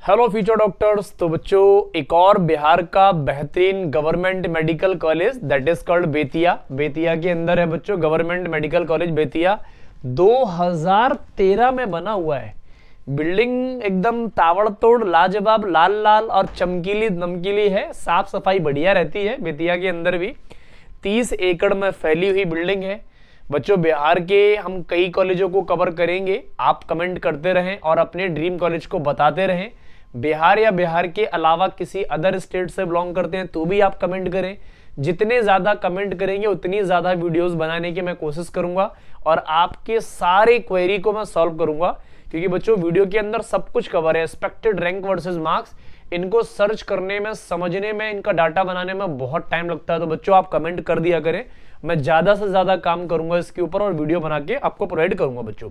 Hello future doctors. तो बच्चों, एक और बिहार का बेहतरीन government medical college that is called Bettiah. Bettiah के अंदर है बच्चों गवर्नमेंट मेडिकल कॉलेज बेतिया। 2013 में बना हुआ है। बिल्डिंग एकदम ताबड़तोड़ लाजवाब लाल लाल और चमकीली नमकीली है। साफ सफाई बढ़िया रहती है बेतिया के अंदर भी। 30 एकड़ में फैली हुई बिल्डिंग है बच्चों। बिहार के हम कई कॉलेजों को कवर करेंगे। आप कमेंट करते रहें और अपने ड्रीम कॉलेज को बताते रहें। बिहार या बिहार के अलावा किसी अदर स्टेट से बिलोंग करते हैं तो भी आप कमेंट करें। जितने ज्यादा कमेंट करेंगे उतनी ज्यादा वीडियोस बनाने की मैं कोशिश करूंगा और आपके सारे क्वेरी को मैं सॉल्व करूंगा, क्योंकि बच्चों वीडियो के अंदर सब कुछ कवर है। एक्सपेक्टेड रैंक वर्सेस मार्क्स, इनको सर्च करने में, समझने में, इनका डाटा बनाने में बहुत टाइम लगता है। तो बच्चों आप कमेंट कर दिया करें, मैं ज्यादा से ज्यादा काम करूंगा इसके ऊपर और वीडियो बना के आपको प्रोवाइड करूंगा। बच्चों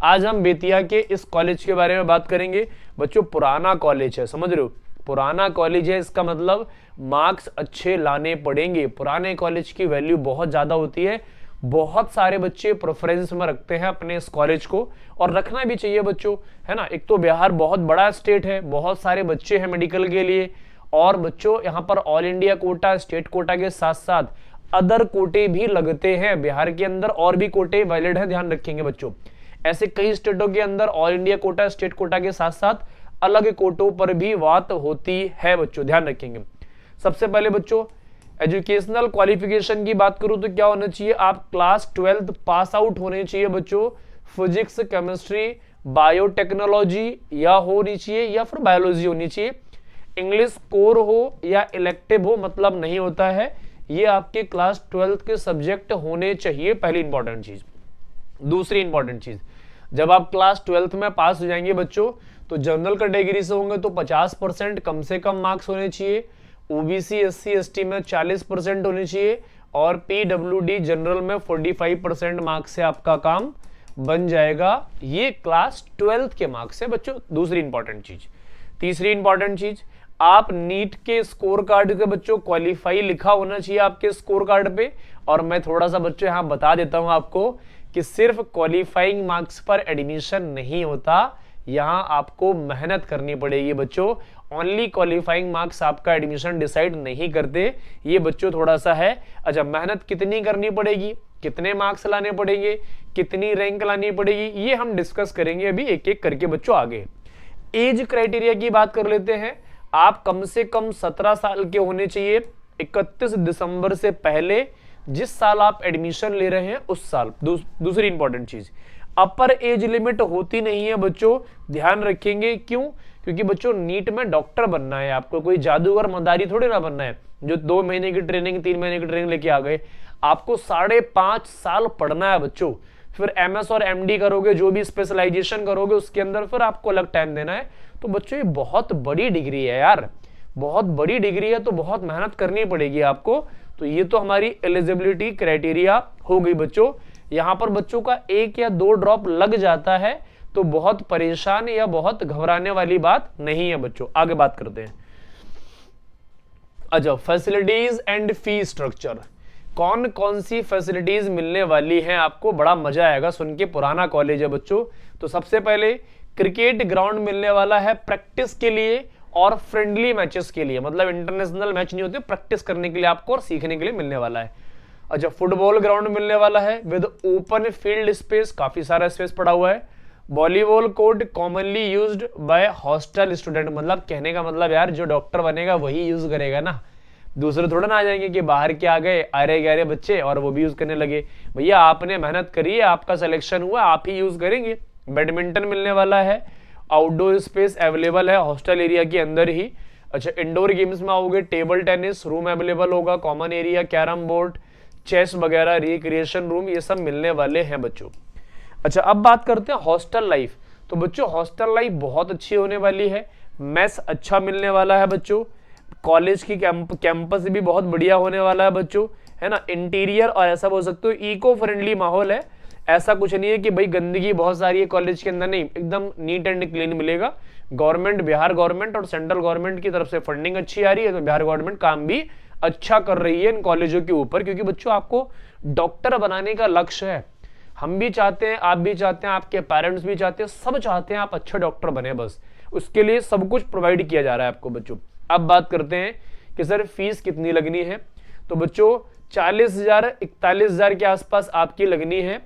आज हम बेतिया के इस कॉलेज के बारे में बात करेंगे। बच्चों पुराना कॉलेज है, समझ रहे हो, पुराना कॉलेज है, इसका मतलब मार्क्स अच्छे लाने पड़ेंगे। पुराने कॉलेज की वैल्यू बहुत ज्यादा होती है। बहुत सारे बच्चे प्रेफरेंस में रखते हैं अपने इस कॉलेज को, और रखना भी चाहिए बच्चों, है ना। एक तो बिहार बहुत बड़ा स्टेट है, बहुत सारे बच्चे हैं मेडिकल के लिए, और बच्चों यहाँ पर all India quota, state quota के साथ साथ अदर कोटे भी लगते हैं। बिहार के अंदर और भी कोटे वैलिड है, ध्यान रखेंगे बच्चों। ऐसे कई स्टेटों के अंदर all India quota, state quota के साथ साथ अलग कोटों पर भी बात होती है बच्चों, ध्यान रखेंगे। सबसे पहले बच्चों एजुकेशनल क्वालिफिकेशन की बात करूं तो क्या होना चाहिए, आप क्लास 12th पास आउट होने चाहिए बच्चों। फिजिक्स, केमिस्ट्री, बायोटेक्नोलॉजी या होनी चाहिए या फिर बायोलॉजी होनी चाहिए। इंग्लिश कोर हो या इलेक्टिव हो मतलब नहीं होता है, ये आपके क्लास 12th के सब्जेक्ट होने चाहिए, पहली इंपॉर्टेंट चीज। दूसरी इंपॉर्टेंट चीज, जब आप क्लास 12th में पास हो जाएंगे बच्चों तो जनरल कैटेगरी से होंगे तो 50% कम से कम मार्क्स होने चाहिए। ओबीसी, एससी, एसटी में 40% होने चाहिए, और पीडब्ल्यूडी जनरल में 45% मार्क्स से आपका काम बन जाएगा। ये क्लास 12th के मार्क्स है बच्चों, दूसरी इंपॉर्टेंट चीज। तीसरी इंपॉर्टेंट चीज, आप नीट के स्कोर कार्ड के बच्चों क्वालिफाई लिखा होना चाहिए आपके स्कोर कार्ड पे। और मैं थोड़ा सा बच्चों यहां बता देता हूं आपको कि सिर्फ क्वालिफाइंग मार्क्स पर एडमिशन नहीं होता, यहां आपको मेहनत करनी पड़ेगी बच्चों। ओनली क्वालिफाइंग मार्क्स आपका एडमिशन डिसाइड नहीं करते, ये बच्चों थोड़ा सा है। अच्छा, मेहनत कितनी करनी पड़ेगी, कितने मार्क्स लाने पड़ेंगे, कितनी रैंक लानी पड़ेगी, ये हम डिस्कस करेंगे अभी एक एक करके बच्चों आगे। एज क्राइटेरिया की बात कर लेते हैं। आप कम से कम 17 साल के होने चाहिए 31 दिसंबर से पहले, जिस साल आप एडमिशन ले रहे हैं उस साल। दूसरी इंपॉर्टेंट चीज, अपर एज लिमिट होती नहीं है बच्चों, ध्यान रखेंगे। क्यों? क्योंकि बच्चों नीट में डॉक्टर बनना है आपको, कोई जादूगर मदारी थोड़ी ना बनना है जो 2 महीने की ट्रेनिंग, 3 महीने की ट्रेनिंग लेके आ गए। आपको 5.5 साल पढ़ना है बच्चों, फिर एमएस और एमडी करोगे, जो भी स्पेशलाइजेशन करोगे उसके अंदर फिर आपको अलग टाइम देना है। तो बच्चों ये बहुत बड़ी डिग्री है यार, बहुत बड़ी डिग्री है, तो बहुत मेहनत करनी पड़ेगी आपको। तो ये तो हमारी एलिजिबिलिटी क्राइटेरिया हो गई बच्चों। यहां पर बच्चों का 1 या 2 ड्रॉप लग जाता है तो बहुत परेशान या बहुत घबराने वाली बात नहीं है बच्चों। आगे बात करते हैं। अच्छा, फैसिलिटीज एंड फी स्ट्रक्चर, कौन कौन सी फैसिलिटीज मिलने वाली हैं आपको, बड़ा मजा आएगा सुन के। पुराना कॉलेज है बच्चों। तो सबसे पहले क्रिकेट ग्राउंड मिलने वाला है प्रैक्टिस के लिए और फ्रेंडली मैचेस के लिए, मतलब इंटरनेशनल मैच नहीं होते, प्रैक्टिस करने के लिए आपको और सीखने के लिए मिलने वाला है। अच्छा, फुटबॉल ग्राउंड मिलने वाला है विद ओपन फील्ड स्पेस, काफी सारा स्पेस पड़ा हुआ है। Volleyball court commonly used by hostel student, मतलब कहने का मतलब यार जो डॉक्टर बनेगा वही यूज करेगा ना, दूसरे थोड़ा ना आ जाएंगे कि बाहर के आ गए अरे गहरे बच्चे और वो भी यूज करने लगे। भैया आपने मेहनत करी है, आपका सिलेक्शन हुआ, आप ही यूज करेंगे। बैडमिंटन मिलने वाला है, आउटडोर स्पेस अवेलेबल है हॉस्टल एरिया के अंदर ही। अच्छा, इंडोर गेम्स में आओगे, टेबल टेनिस रूम अवेलेबल होगा, common area, carrom board, chess वगैरह, रिक्रिएशन रूम, ये सब मिलने वाले हैं बच्चों। अच्छा, अब बात करते हैं हॉस्टल लाइफ। तो बच्चों हॉस्टल लाइफ बहुत अच्छी होने वाली है, मेस अच्छा मिलने वाला है बच्चों, कॉलेज की कैंपस भी बहुत बढ़िया होने वाला है बच्चों, है ना। इंटीरियर और ऐसा बोल सकते हो इको फ्रेंडली माहौल है, ऐसा कुछ नहीं है कि भाई गंदगी बहुत सारी है कॉलेज के अंदर, नहीं, एकदम नीट एंड क्लीन मिलेगा। गवर्नमेंट, बिहार गवर्नमेंट और सेंट्रल गवर्नमेंट की तरफ से फंडिंग अच्छी आ रही है, तो बिहार गवर्नमेंट काम भी अच्छा कर रही है इन कॉलेजों के ऊपर, क्योंकि बच्चों आपको डॉक्टर बनाने का लक्ष्य है। हम भी चाहते हैं, आप भी चाहते हैं, आपके पेरेंट्स भी चाहते हैं, सब चाहते हैं आप अच्छे डॉक्टर बने। बस उसके लिए सब कुछ प्रोवाइड किया जा रहा है आपको बच्चों। अब बात करते हैं कि सर फीस कितनी लगनी है। तो बच्चों 40,000 41,000 के आसपास आपकी लगनी है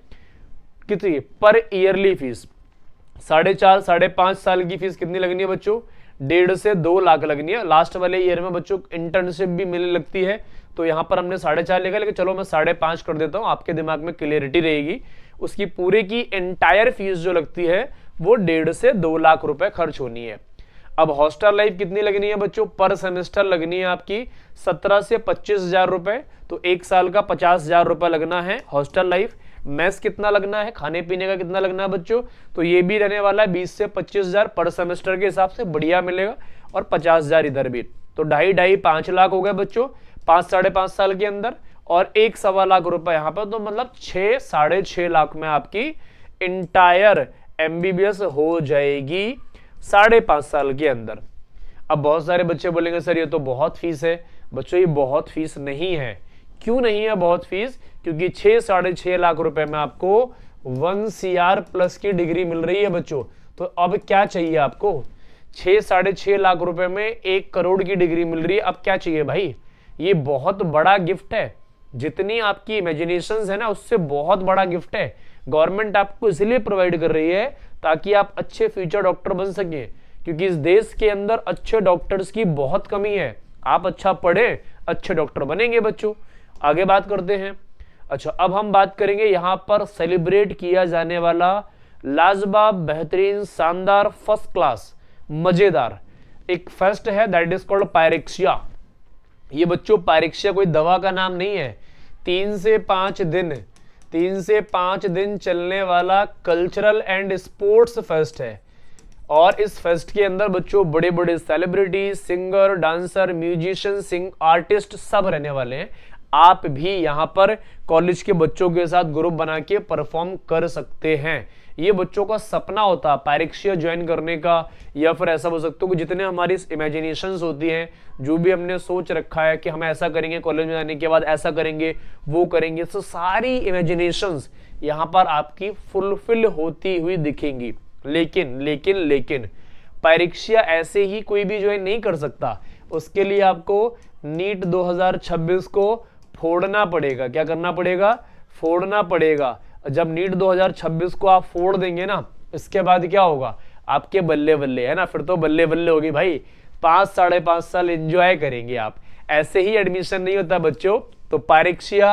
कितनी पर ईयरली फीस। 4.5 5.5 साल की फीस कितनी लगनी है बच्चों, 1.5 से 2 लाख लगनी है। लास्ट वाले ईयर में बच्चों इंटर्नशिप भी मिलने लगती है, तो यहाँ पर हमने 4.5 लिखा, लेकिन चलो मैं 5.5 कर देता हूँ, आपके दिमाग में क्लियरिटी रहेगी। उसकी पूरे की एंटायर फीस जो लगती है वो 1.5 से 2 लाख रुपए खर्च होनी है। अब हॉस्टल लाइफ कितनी लगनी है बच्चों, पर सेमेस्टर लगनी है आपकी 17 से 25,000 रुपए, तो 1 साल का 50,000 रुपए लगना है हॉस्टल लाइफ। मैस कितना लगना है, खाने पीने का कितना लगना है बच्चों, तो ये भी रहने वाला है 20 से 25,000 पर सेमेस्टर के हिसाब से, बढ़िया मिलेगा। और 50,000 इधर भी, तो 2.5 लाख हो गए बच्चों 5 5.5 साल के अंदर, और 1 लाख रुपए यहाँ पर, तो मतलब 6 6.5 लाख में आपकी इंटायर एमबीबीएस हो जाएगी 5.5 साल के अंदर। अब बहुत सारे बच्चे बोलेंगे सर ये तो बहुत फीस है। बच्चों ये बहुत फीस नहीं है। क्यों नहीं है बहुत फीस, क्योंकि 6 6.5 लाख रुपए में आपको 1 CR प्लस की डिग्री मिल रही है बच्चों। तो अब क्या चाहिए आपको, 6 6.5 लाख रुपए में 1 करोड़ की डिग्री मिल रही है, अब क्या चाहिए भाई। ये बहुत बड़ा गिफ्ट है, जितनी आपकी इमेजिनेशंस है ना उससे बहुत बड़ा गिफ्ट है। गवर्नमेंट आपको इसलिए प्रोवाइड कर रही है ताकि आप अच्छे फ्यूचर डॉक्टर बन सकें, क्योंकि इस देश के अंदर अच्छे डॉक्टर्स की बहुत कमी है। आप अच्छा पढ़े अच्छे डॉक्टर बनेंगे बच्चों। आगे बात करते हैं। अच्छा, अब हम बात करेंगे यहां पर सेलिब्रेट किया जाने वाला लाजवाब, बेहतरीन, शानदार, फर्स्ट क्लास, मजेदार एक फेस्ट है, दैट इज कॉल्ड पायरेक्सिया। ये बच्चों पायरेक्सिया कोई दवा का नाम नहीं है। 3 से 5 दिन चलने वाला कल्चरल एंड स्पोर्ट्स फेस्ट है। और इस फेस्ट के अंदर बच्चों बड़े बड़े celebrity, singer, dancer, musician, artist सब रहने वाले हैं। आप भी यहाँ पर कॉलेज के बच्चों के साथ ग्रुप बना के परफॉर्म कर सकते हैं। ये बच्चों का सपना होता है पायरेक्सिया ज्वाइन करने का, या फिर ऐसा बोल सकते हो कि जितने हमारी इमेजिनेशंस होती हैं, जो भी हमने सोच रखा है कि हम ऐसा करेंगे, कॉलेज में जाने के बाद ऐसा करेंगे, वो करेंगे, तो सारी इमेजिनेशंस यहाँ पर आपकी फुलफिल होती हुई दिखेंगी। लेकिन पायरेक्सिया ऐसे ही कोई भी ज्वाइन नहीं कर सकता। उसके लिए आपको नीट 2026 को फोड़ना पड़ेगा। क्या करना पड़ेगा, फोड़ना पड़ेगा। जब नीट 2026 को आप फोड़ देंगे ना, इसके बाद क्या होगा, आपके बल्ले बल्ले है ना, फिर तो बल्ले बल्ले होगी भाई। 5 5.5 साल एंजॉय करेंगे आप। ऐसे ही एडमिशन नहीं होता बच्चों, तो पायरेक्सिया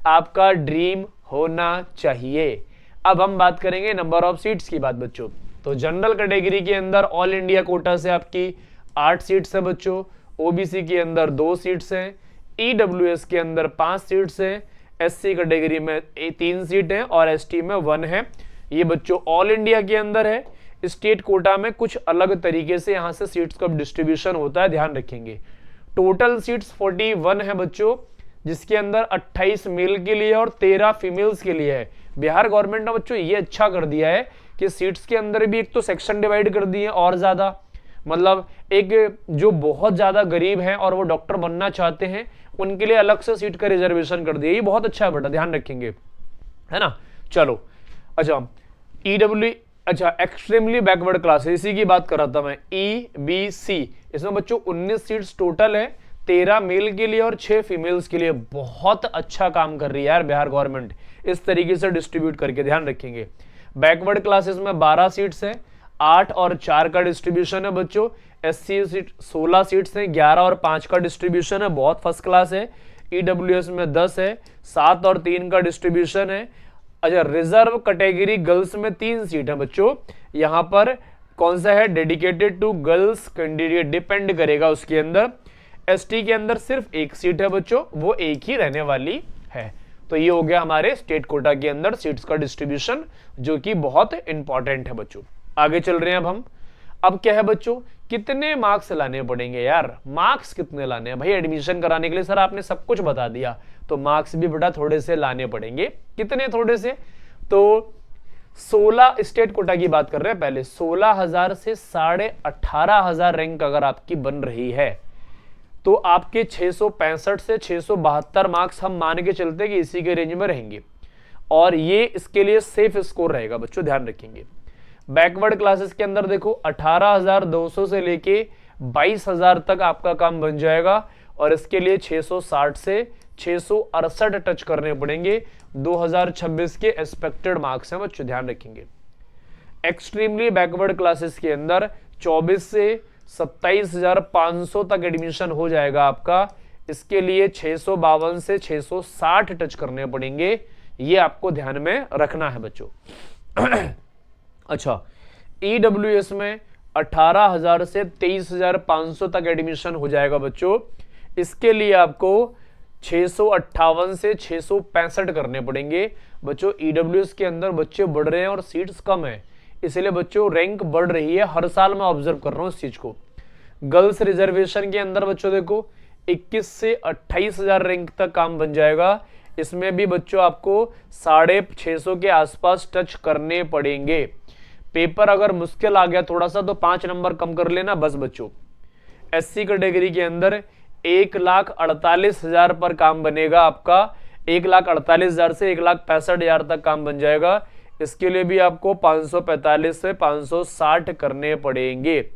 आपका ड्रीम होना चाहिए। अब हम बात करेंगे नंबर ऑफ सीट्स की बात बच्चों। तो जनरल कैटेगरी के अंदर ऑल इंडिया कोटा से आपकी 8 सीट्स है बच्चों, ओबीसी के अंदर 2 सीट्स हैं, ईडब्ल्यूएस के अंदर 5 सीट्स हैं, एससी कैटेगरी में 3 सीट है और एसटी में 1 है। ये बच्चों ऑल इंडिया के अंदर है। स्टेट कोटा में कुछ अलग तरीके से यहां से सीट्स का डिस्ट्रीब्यूशन होता है, ध्यान रखेंगे। टोटल सीट्स 41 है बच्चों, जिसके अंदर 28 मेल के लिए और 13 फीमेल्स के लिए है। बिहार गवर्नमेंट ने बच्चों ये अच्छा कर दिया है कि सीट्स के अंदर भी एक तो सेक्शन डिवाइड कर दिए और ज्यादा, मतलब एक जो बहुत ज्यादा गरीब हैं और वो डॉक्टर बनना चाहते हैं उनके लिए अलग से सीट का रिजर्वेशन कर दिया। ये बहुत अच्छा है बेटा, ध्यान रखेंगे, है ना। चलो अच्छा, एक्सट्रीमली बैकवर्ड क्लास, इसी की बात कर रहा था मैं, EBC। इसमें बच्चों 19 सीट्स टोटल है, 13 मेल के लिए और 6 फीमेल्स के लिए। बहुत अच्छा काम कर रही है यार बिहार गवर्नमेंट, इस तरीके से डिस्ट्रीब्यूट करके, ध्यान रखेंगे। बैकवर्ड क्लासेस में 12 सीट्स है, 8 और 4 का डिस्ट्रीब्यूशन है बच्चों। एससी सीट 16 सीट्स हैं, 11 और 5 का डिस्ट्रीब्यूशन है, बहुत फर्स्ट क्लास है। ईडब्ल्यूएस में 10 है, 7 और 3 का डिस्ट्रीब्यूशन है। अच्छा, रिजर्व कैटेगरी गर्ल्स में 3 सीट है बच्चों। यहाँ पर कौन सा है, dedicated to girls candidate, depend करेगा उसके अंदर। एसटी के अंदर सिर्फ 1 सीट है बच्चों, वो एक ही रहने वाली है। तो ये हो गया हमारे स्टेट कोटा के अंदर सीट्स का डिस्ट्रीब्यूशन, जो कि बहुत इंपॉर्टेंट है बच्चों। आगे चल रहे हैं अब क्या है बच्चों, कितने मार्क्स लाने पड़ेंगे यार, मार्क्स कितने लाने हैं भाई एडमिशन कराने के लिए। सर आपने सब कुछ बता दिया, तो मार्क्स भी बेटा थोड़े से लाने पड़ेंगे। कितने थोड़े से, तो 16 स्टेट कोटा की बात कर रहे हैं पहले, 16,000 से 18,500 रैंक अगर आपकी बन रही है, तो आपके 665 से 672 मार्क्स हम मान के चलते कि इसी के रेंज में रहेंगे। और ये इसके लिए सेफ स्कोर रहेगा बच्चों, ध्यान रखेंगे। बैकवर्ड क्लासेस के अंदर देखो 18,200 से लेके 22,000 तक आपका काम बन जाएगा और इसके लिए 660 से 668 टच करने पड़ेंगे। 2026 के एक्सपेक्टेड मार्क्स हैं बच्चों, ध्यान रखेंगे। एक्सट्रीमली बैकवर्ड क्लासेस के अंदर 24 से 27,500 तक एडमिशन हो जाएगा आपका। इसके लिए 652 से 660 टच करने पड़ेंगे, ये आपको ध्यान में रखना है बच्चों। अच्छा, ईडब्ल्यूएस में 18,000 से 23,500 तक एडमिशन हो जाएगा बच्चों। इसके लिए आपको 658 से 665 करने पड़ेंगे बच्चों। ईडब्ल्यूएस के अंदर बच्चे बढ़ रहे हैं और सीट्स कम है, इसलिए बच्चों रैंक बढ़ रही है, हर साल मैं ऑब्जर्व कर रहा हूं इस चीज को। गर्ल्स रिजर्वेशन के अंदर बच्चों देखो 21 से 28,000 रैंक तक काम बन जाएगा। इसमें भी बच्चों आपको 650 के आसपास टच करने पड़ेंगे। पेपर अगर मुश्किल आ गया थोड़ा सा तो 5 नंबर कम कर लेना बस बच्चों। एससी कैटेगरी के अंदर 1,48,000 पर काम बनेगा आपका। 1,48,000 से 1,65,000 तक काम बन जाएगा। इसके लिए भी आपको 545 से 560 करने पड़ेंगे।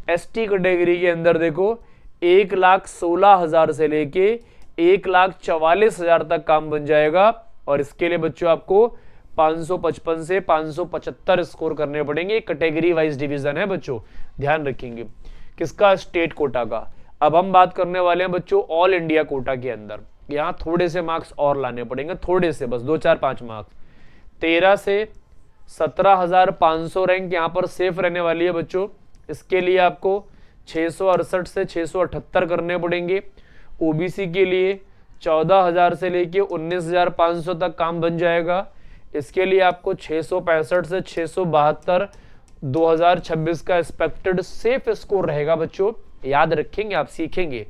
एसटी कैटेगरी के अंदर देखो 1,16,000 से लेके 1,44,000 तक काम बन जाएगा और इसके लिए बच्चों आपको 555 से 575 स्कोर करने पड़ेंगे। कैटेगरी वाइज डिवीजन है बच्चों, ध्यान रखेंगे। किसका? स्टेट कोटा का। अब हम बात करने वाले हैं बच्चों ऑल इंडिया कोटा के अंदर। यहाँ थोड़े से मार्क्स और लाने पड़ेंगे, थोड़े से, बस 2 4 5 मार्क्स। 13 से 17,500 रैंक यहाँ पर सेफ रहने वाली है बच्चों। इसके लिए आपको 668 से 678 करने पड़ेंगे। ओबीसी के लिए 14,000 से लेके 19,500 तक काम बन जाएगा। इसके लिए आपको 665 से 672 2026 का एक्सपेक्टेड सेफ स्कोर रहेगा बच्चों, याद रखेंगे, आप सीखेंगे।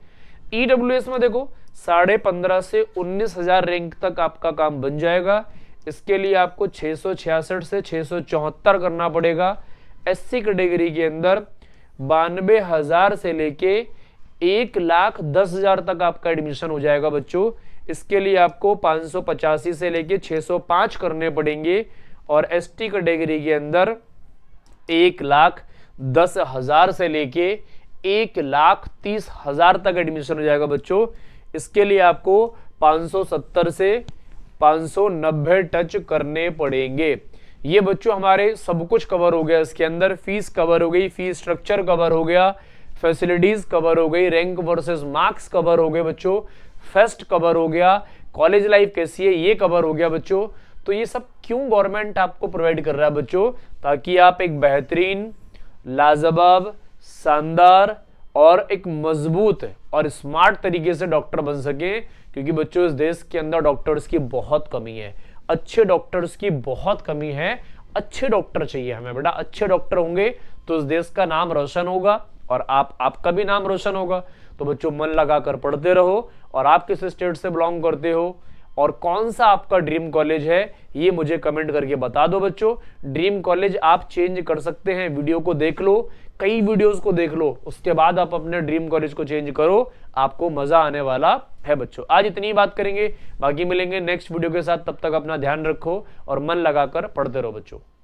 ईडब्ल्यूएस में देखो 15,500 से 19,000 रैंक तक आपका काम बन जाएगा। इसके लिए आपको 666 से 674 करना पड़ेगा। एससी कैटेगरी के अंदर 92,000 से लेके 1,10,000 तक आपका एडमिशन हो जाएगा बच्चों। इसके लिए आपको 585 से लेके 605 करने पड़ेंगे और एसटी कैटेगरी के अंदर 1,10,000 से लेके 1,30,000 तक एडमिशन हो जाएगा बच्चों। इसके लिए आपको 570 से 590 टच करने पड़ेंगे। ये बच्चों हमारे सब कुछ कवर हो गया। इसके अंदर फीस कवर हो गई, फीस स्ट्रक्चर कवर हो गया, फैसिलिटीज कवर हो गई, रैंक वर्सेस मार्क्स कवर हो गए बच्चों, फेस्ट कवर हो गया, कॉलेज लाइफ कैसी है ये कवर हो गया बच्चों। तो ये सब क्यों गवर्नमेंट आपको प्रोवाइड कर रहा है बच्चों? ताकि आप एक बेहतरीन, लाजवाब, शानदार और एक मजबूत और स्मार्ट तरीके से डॉक्टर बन सके। क्योंकि बच्चों इस देश के अंदर डॉक्टर्स की बहुत कमी है, अच्छे डॉक्टर्स की बहुत कमी है। अच्छे डॉक्टर चाहिए हमें बेटा। अच्छे डॉक्टर होंगे तो इस देश का नाम रोशन होगा और आपका भी नाम रोशन होगा। तो बच्चों मन लगाकर पढ़ते रहो। और आप किस स्टेट से बिलोंग करते हो और कौन सा आपका ड्रीम कॉलेज है ये मुझे कमेंट करके बता दो बच्चों। ड्रीम कॉलेज आप चेंज कर सकते हैं, वीडियो को देख लो, कई वीडियोस को देख लो, उसके बाद आप अपने ड्रीम कॉलेज को चेंज करो, आपको मजा आने वाला है बच्चों। आज इतनी बात करेंगे, बाकी मिलेंगे नेक्स्ट वीडियो के साथ। तब तक अपना ध्यान रखो और मन लगाकर पढ़ते रहो बच्चों।